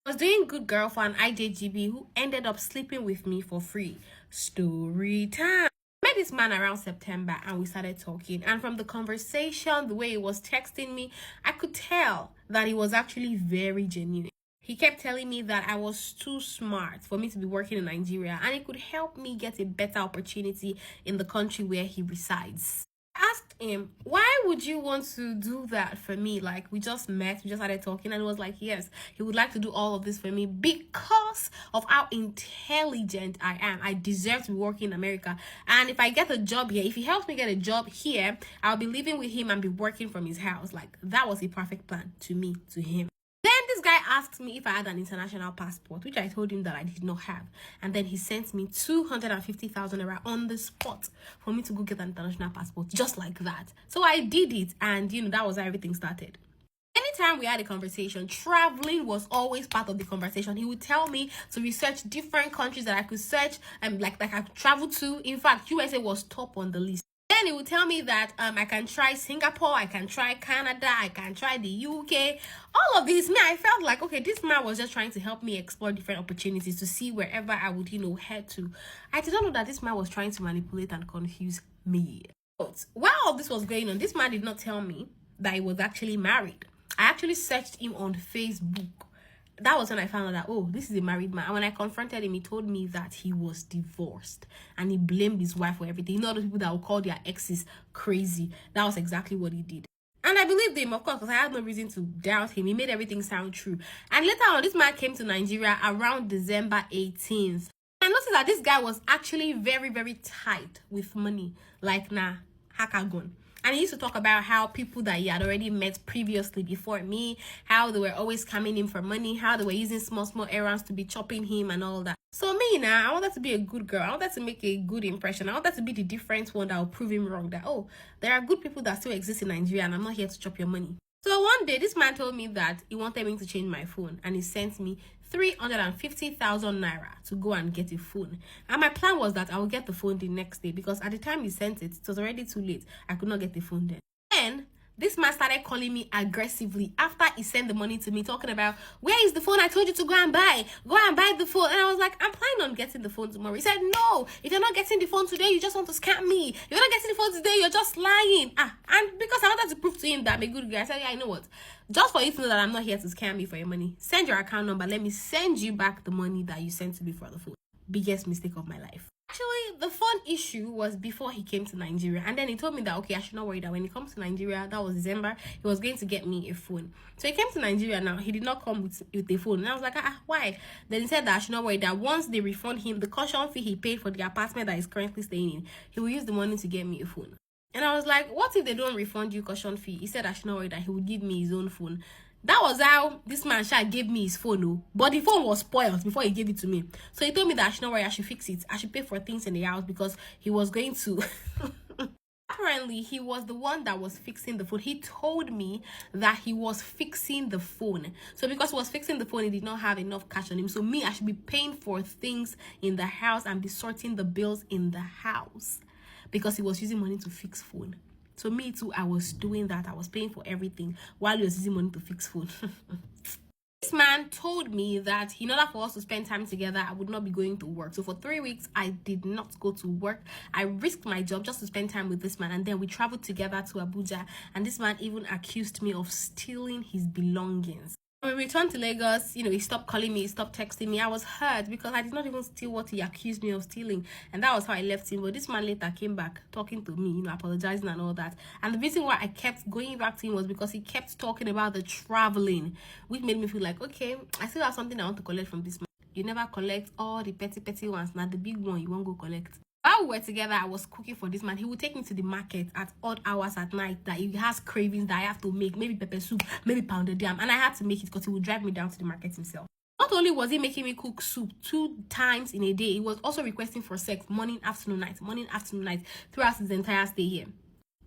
I was doing good girl for an IJGB who ended up sleeping with me for free. Story time. I met this man around September and we started talking. And from the conversation, the way he was texting me, I could tell that he was actually very genuine. He kept telling me that I was too smart for me to be working in Nigeria and it could help me get a better opportunity in the country where he resides. Asked him, why would you want to do that for me? Like, we just met, we just started talking, and it was like, yes, he would like to do all of this for me because of how intelligent I am. I deserve to be working in America. And if I get a job here, if he helps me get a job here, I'll be living with him and be working from his house. Like, that was a perfect plan to me, to him. Then this guy asked me if I had an international passport, which I told him that I did not have. And then he sent me 250,000 naira on the spot for me to go get an international passport, just like that. So I did it, and that was how everything started. Anytime we had a conversation, traveling was always part of the conversation. He would tell me to research different countries that I could search and like I could travel to. In fact, USA was top on the list. Then he would tell me that I can try Singapore, I can try Canada, I can try the UK. All of this, I felt like, okay, this man was just trying to help me explore different opportunities to see wherever I would, head to. I did not know that this man was trying to manipulate and confuse me. But while all this was going on, this man did not tell me that he was actually married. I actually searched him on Facebook. That was when I found out that, oh, this is a married man. And when I confronted him, he told me that he was divorced and he blamed his wife for everything. Those people that will call their exes crazy. That was exactly what he did. And I believed him, of course, because I had no reason to doubt him. He made everything sound true. And later on, this man came to Nigeria around December 18th. I noticed that this guy was actually very, very tight with money. Like, hakagon. And he used to talk about how people that he had already met previously before me, how they were always coming in for money, how they were using small errands to be chopping him and all that. So me now, I wanted to be a good girl. I wanted to make a good impression. I wanted to be the different one that will prove him wrong. That, oh, there are good people that still exist in Nigeria and I'm not here to chop your money. So one day, this man told me that he wanted me to change my phone and he sent me 350,000 naira to go and get a phone. And my plan was that I would get the phone the next day because at the time he sent it, it was already too late. I could not get the phone then. Then this man started calling me aggressively after he sent the money to me, talking about, where is the phone I told you to go and buy? Go and buy the phone. And I was like, I'm planning on getting the phone tomorrow. He said, no, if you're not getting the phone today, you just want to scam me. If you're not getting the phone today, you're just lying. And because I wanted to prove to him that I'm a good guy, I said, yeah, I know what? Just for you to know that I'm not here to scam you for your money, send your account number. Let me send you back the money that you sent to me for the phone. Biggest mistake of my life. Actually, the phone issue was before he came to Nigeria. And then he told me that, okay, I should not worry that when he comes to Nigeria, that was December, he was going to get me a phone. So he came to Nigeria now. He did not come with a phone. And I was like, why? Then he said that I should not worry that once they refund him the caution fee he paid for the apartment that he's currently staying in, he will use the money to get me a phone. And I was like, what if they don't refund you caution fee? He said I should not worry that he would give me his own phone. That was how this man gave me his phone, but the phone was spoiled before he gave it to me. So he told me that I should not worry, I should fix it. I should pay for things in the house because he was going to... Apparently, he was the one that was fixing the phone. He told me that he was fixing the phone. So because he was fixing the phone, he did not have enough cash on him. So me, I should be paying for things in the house and be sorting the bills in the house because he was using money to fix phone. So me too, I was doing that. I was paying for everything while he was using money to fix phone. This man told me that in order for us to spend time together, I would not be going to work. So for 3 weeks, I did not go to work. I risked my job just to spend time with this man. And then we traveled together to Abuja. And this man even accused me of stealing his belongings. When we returned to Lagos, he stopped calling me, he stopped texting me. I was hurt because I did not even steal what he accused me of stealing. And that was how I left him. But this man later came back talking to me, apologizing and all that. And the reason why I kept going back to him was because he kept talking about the traveling, which made me feel like, okay, I still have something I want to collect from this man. You never collect all the petty ones. Now the big one, you won't go collect. While we were together, I was cooking for this man. He would take me to the market at odd hours at night that he has cravings that I have to make. Maybe pepper soup, maybe pounded yam. And I had to make it because he would drive me down to the market himself. Not only was he making me cook soup 2 times in a day, he was also requesting for sex morning, afternoon, night throughout his entire stay here.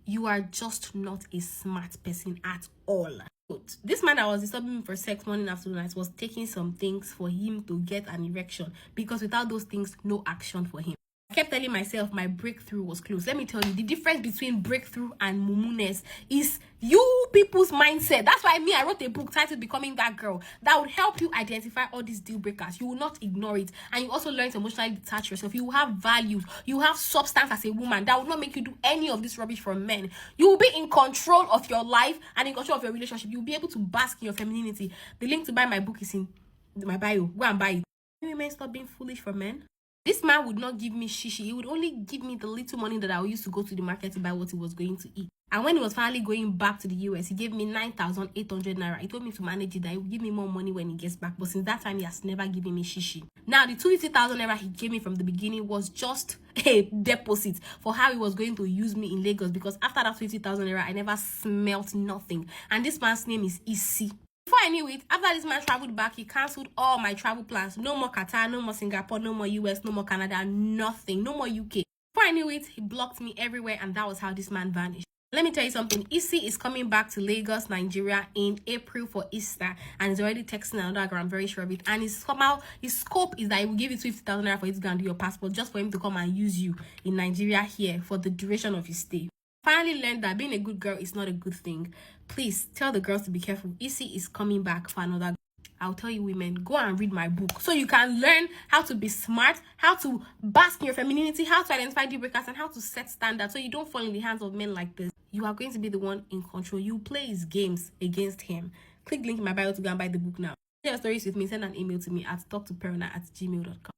You are just not a smart person at all. But this man that was disturbing me for sex morning, afternoon, night was taking some things for him to get an erection because without those things, no action for him. I kept telling myself my breakthrough was close. Let me tell you, the difference between breakthrough and mumuness is you people's mindset. That's why I wrote a book titled Becoming That Girl that would help you identify all these deal breakers. You will not ignore it. And you also learn to emotionally detach yourself. You will have values. You will have substance as a woman that will not make you do any of this rubbish from men. You will be in control of your life and in control of your relationship. You will be able to bask in your femininity. The link to buy my book is in my bio. Go and buy it. Women, stop being foolish for men. This man would not give me shishi. He would only give me the little money that I would use to go to the market to buy what he was going to eat. And when he was finally going back to the US, he gave me 9,800 naira. He told me to manage it, that he would give me more money when he gets back. But since that time, he has never given me shishi. Now, the 250,000 naira he gave me from the beginning was just a deposit for how he was going to use me in Lagos. Because after that 50,000 naira, I never smelt nothing. And this man's name is Isi. Before I knew it, after this man traveled back, he cancelled all my travel plans. No more Qatar, no more Singapore, no more US, no more Canada, nothing. No more UK. Before I knew it, he blocked me everywhere, and that was how this man vanished. Let me tell you something. Issy is coming back to Lagos, Nigeria in April for Easter, and he's already texting another girl. I'm very sure of it. And his scope is that he will give you 50,000 naira for you to go and do your passport, just for him to come and use you in Nigeria here for the duration of his stay. Finally learned that being a good girl is not a good thing. Please tell the girls to be careful. Issy is coming back for another girl. I'll tell you, women, go and read my book so you can learn how to be smart, how to bask in your femininity, how to identify deal breakers, and how to set standards so you don't fall in the hands of men like this. You are going to be the one in control. You play his games against him. Click link in my bio to go and buy the book now. Share your stories with me. Send an email to me at talktoperona@gmail.com.